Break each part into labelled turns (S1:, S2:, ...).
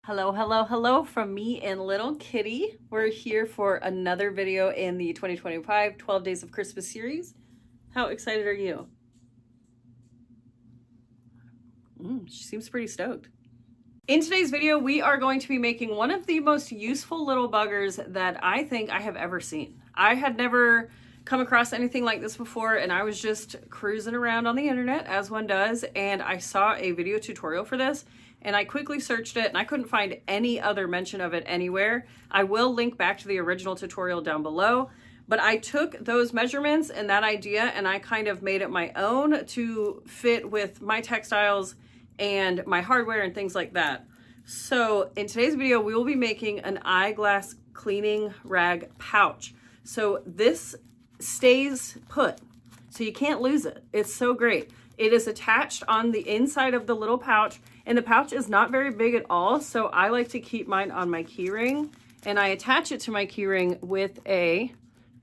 S1: Hello, hello, hello from me and little kitty. We're here for another video in the 2025 12 Days of Christmas series. How excited are you? She seems pretty stoked. In today's video, we are going to be making one of the most useful little buggers that I think I have ever seen. I had never come across anything like this before, and I was just cruising around on the internet, as one does, and I saw a video tutorial for this, and I quickly searched it, and I couldn't find any other mention of it anywhere. I will link back to the original tutorial down below, but I took those measurements and that idea, and I kind of made it my own to fit with my textiles and my hardware and things like that. So in today's video, we will be making an eyeglass cleaning rag pouch. So this stays put, so you can't lose it. It's so great. It is attached on the inside of the little pouch, and the pouch is not very big at all, so I like to keep mine on my keyring, and I attach it to my keyring with a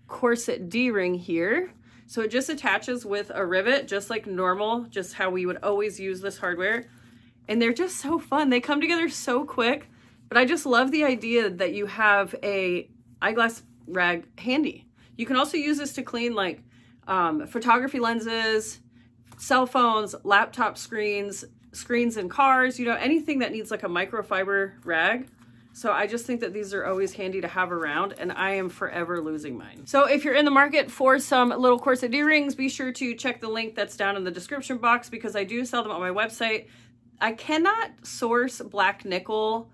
S1: corset D-ring here. So it just attaches with a rivet, just like normal, just how we would always use this hardware. And they're just so fun. They come together so quick, but I just love the idea that you have a eyeglass rag handy. You can also use this to clean like photography lenses, cell phones, laptop screens, screens in cars, you know, anything that needs like a microfiber rag. So I just think that these are always handy to have around, and I am forever losing mine. So if you're in the market for some little corset D-rings, be sure to check the link that's down in the description box because I do sell them on my website. I cannot source black nickel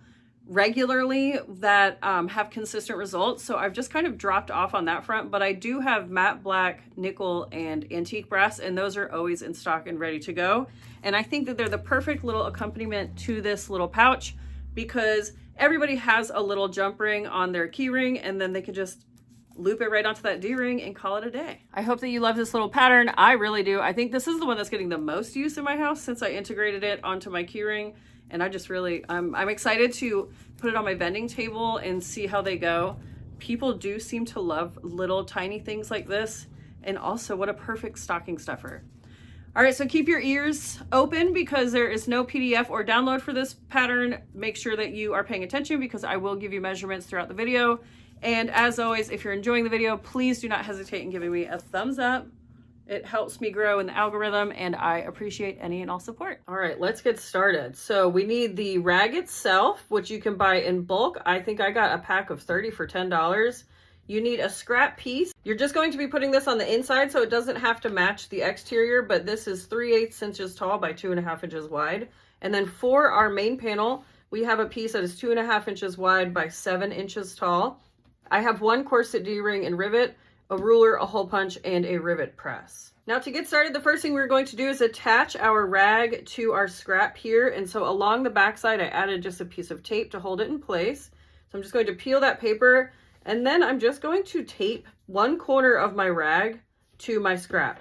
S1: regularly that have consistent results, so I've just kind of dropped off on that front, but I do have matte black, nickel, and antique brass, and those are always in stock and ready to go. And I think that they're the perfect little accompaniment to this little pouch because everybody has a little jump ring on their key ring, and then they can just loop it right onto that D-ring and call it a day. I hope that you love this little pattern. I really do. I think this is the one that's getting the most use in my house since I integrated it onto my key ring. And I just really, I'm excited to put it on my vending table and see how they go. People do seem to love little tiny things like this. And also, what a perfect stocking stuffer. All right, so keep your ears open because there is no PDF or download for this pattern. Make sure that you are paying attention because I will give you measurements throughout the video. And as always, if you're enjoying the video, please do not hesitate in giving me a thumbs up. It helps me grow in the algorithm, and I appreciate any and all support. All right, let's get started. So we need the rag itself, which you can buy in bulk. I think I got a pack of 30 for $10. You need a scrap piece. You're just going to be putting this on the inside, so it doesn't have to match the exterior, but this is 3/8 inches tall by 2.5 inches wide. And then for our main panel, we have a piece that is 2.5 inches wide by 7 inches tall. I have one corset D-ring and rivet, a ruler, a hole punch, and a rivet press. Now to get started, the first thing we're going to do is attach our rag to our scrap here. And so along the backside, I added just a piece of tape to hold it in place. So I'm just going to peel that paper, and then I'm just going to tape one corner of my rag to my scrap,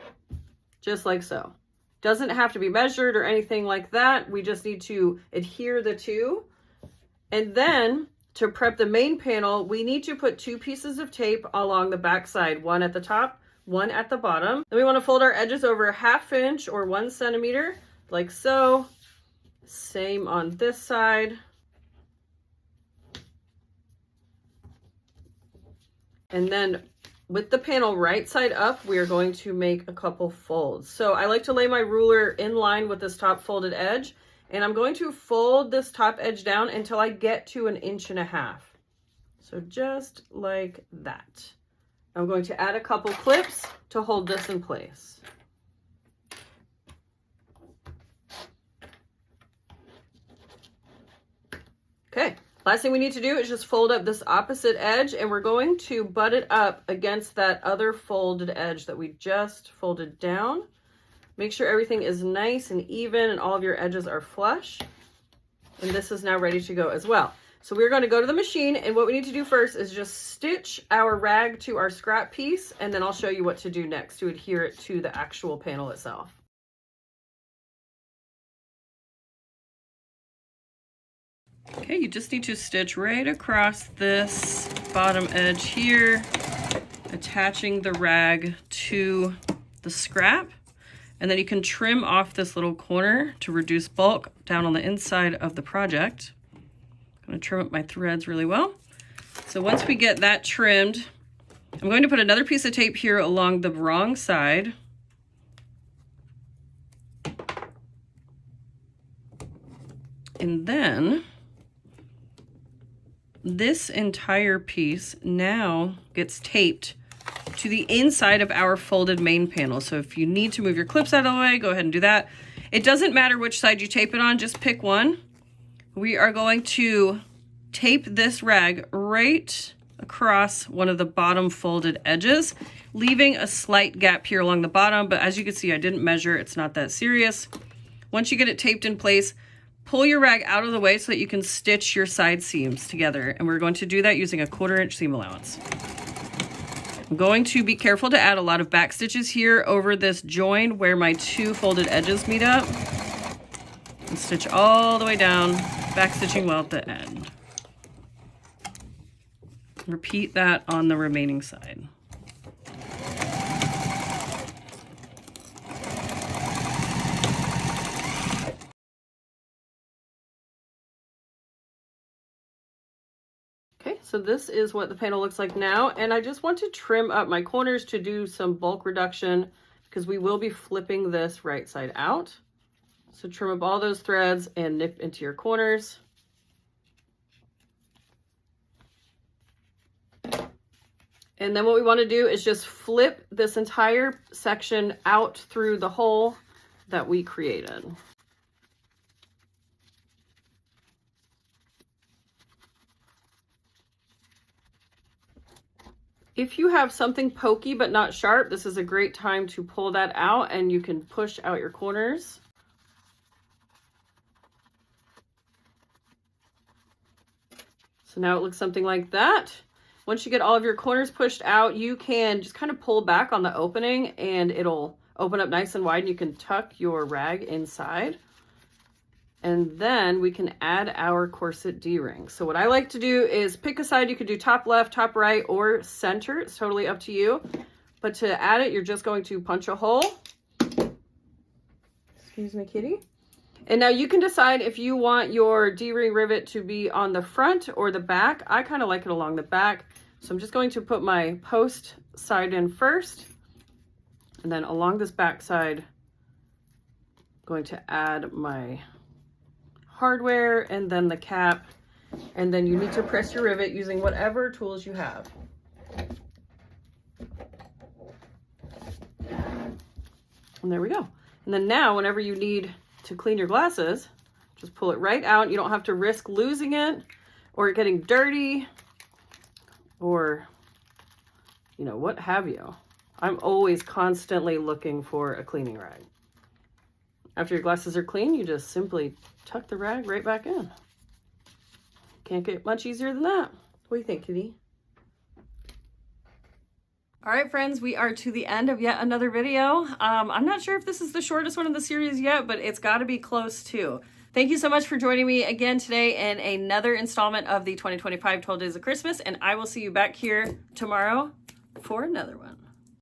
S1: just like so. Doesn't have to be measured or anything like that. We just need to adhere the two. And then to prep the main panel, we need to put 2 pieces of tape along the back side, one at the top, one at the bottom. Then we want to fold our edges over 1/2 inch or 1 centimeter, like so. Same on this side. And then with the panel right side up, we are going to make a couple folds. So I like to lay my ruler in line with this top folded edge. And I'm going to fold this top edge down until I get to 1.5 inches. So just like that. I'm going to add a couple clips to hold this in place. Okay, last thing we need to do is just fold up this opposite edge, and we're going to butt it up against that other folded edge that we just folded down. Make sure everything is nice and even and all of your edges are flush. And this is now ready to go as well. So we're going to go to the machine, and what we need to do first is just stitch our rag to our scrap piece, and then I'll show you what to do next to adhere it to the actual panel itself. Okay, you just need to stitch right across this bottom edge here, attaching the rag to the scrap. And then you can trim off this little corner to reduce bulk down on the inside of the project. I'm gonna trim up my threads really well. So once we get that trimmed, I'm going to put another piece of tape here along the wrong side. And then this entire piece now gets taped to the inside of our folded main panel. So if you need to move your clips out of the way, go ahead and do that. It doesn't matter which side you tape it on, just pick one. We are going to tape this rag right across one of the bottom folded edges, leaving a slight gap here along the bottom, but as you can see, I didn't measure, it's not that serious. Once you get it taped in place, pull your rag out of the way so that you can stitch your side seams together, and we're going to do that using a 1/4 inch seam allowance. I'm going to be careful to add a lot of back stitches here over this join where my two folded edges meet up, and stitch all the way down, back stitching well at the end. Repeat that on the remaining side. Okay, so this is what the panel looks like now, and I just want to trim up my corners to do some bulk reduction because we will be flipping this right side out. So trim up all those threads and nip into your corners. And then what we want to do is just flip this entire section out through the hole that we created. If you have something pokey but not sharp, this is a great time to pull that out and you can push out your corners. So now it looks something like that. Once you get all of your corners pushed out, you can just kind of pull back on the opening and it'll open up nice and wide and you can tuck your rag inside. And then we can add our corset D-ring. So what I like to do is pick a side. You could do top left, top right, or center. It's totally up to you. But to add it, you're just going to punch a hole. Excuse me, kitty. And now you can decide if you want your D-ring rivet to be on the front or the back. I kind of like it along the back. So I'm just going to put my post side in first. And then along this back side, I'm going to add my hardware and then the cap. And then you need to press your rivet using whatever tools you have. And there we go. And then now, whenever you need to clean your glasses, just pull it right out. You don't have to risk losing it or it getting dirty or, you know, what have you. I'm always constantly looking for a cleaning rag. After your glasses are clean, you just simply tuck the rag right back in. Can't get much easier than that. What do you think, kitty? All right, friends, we are to the end of yet another video. I'm not sure if this is the shortest one of the series yet, but it's got to be close too. Thank you so much for joining me again today in another installment of the 2025 12 Days of Christmas, and I will see you back here tomorrow for another one.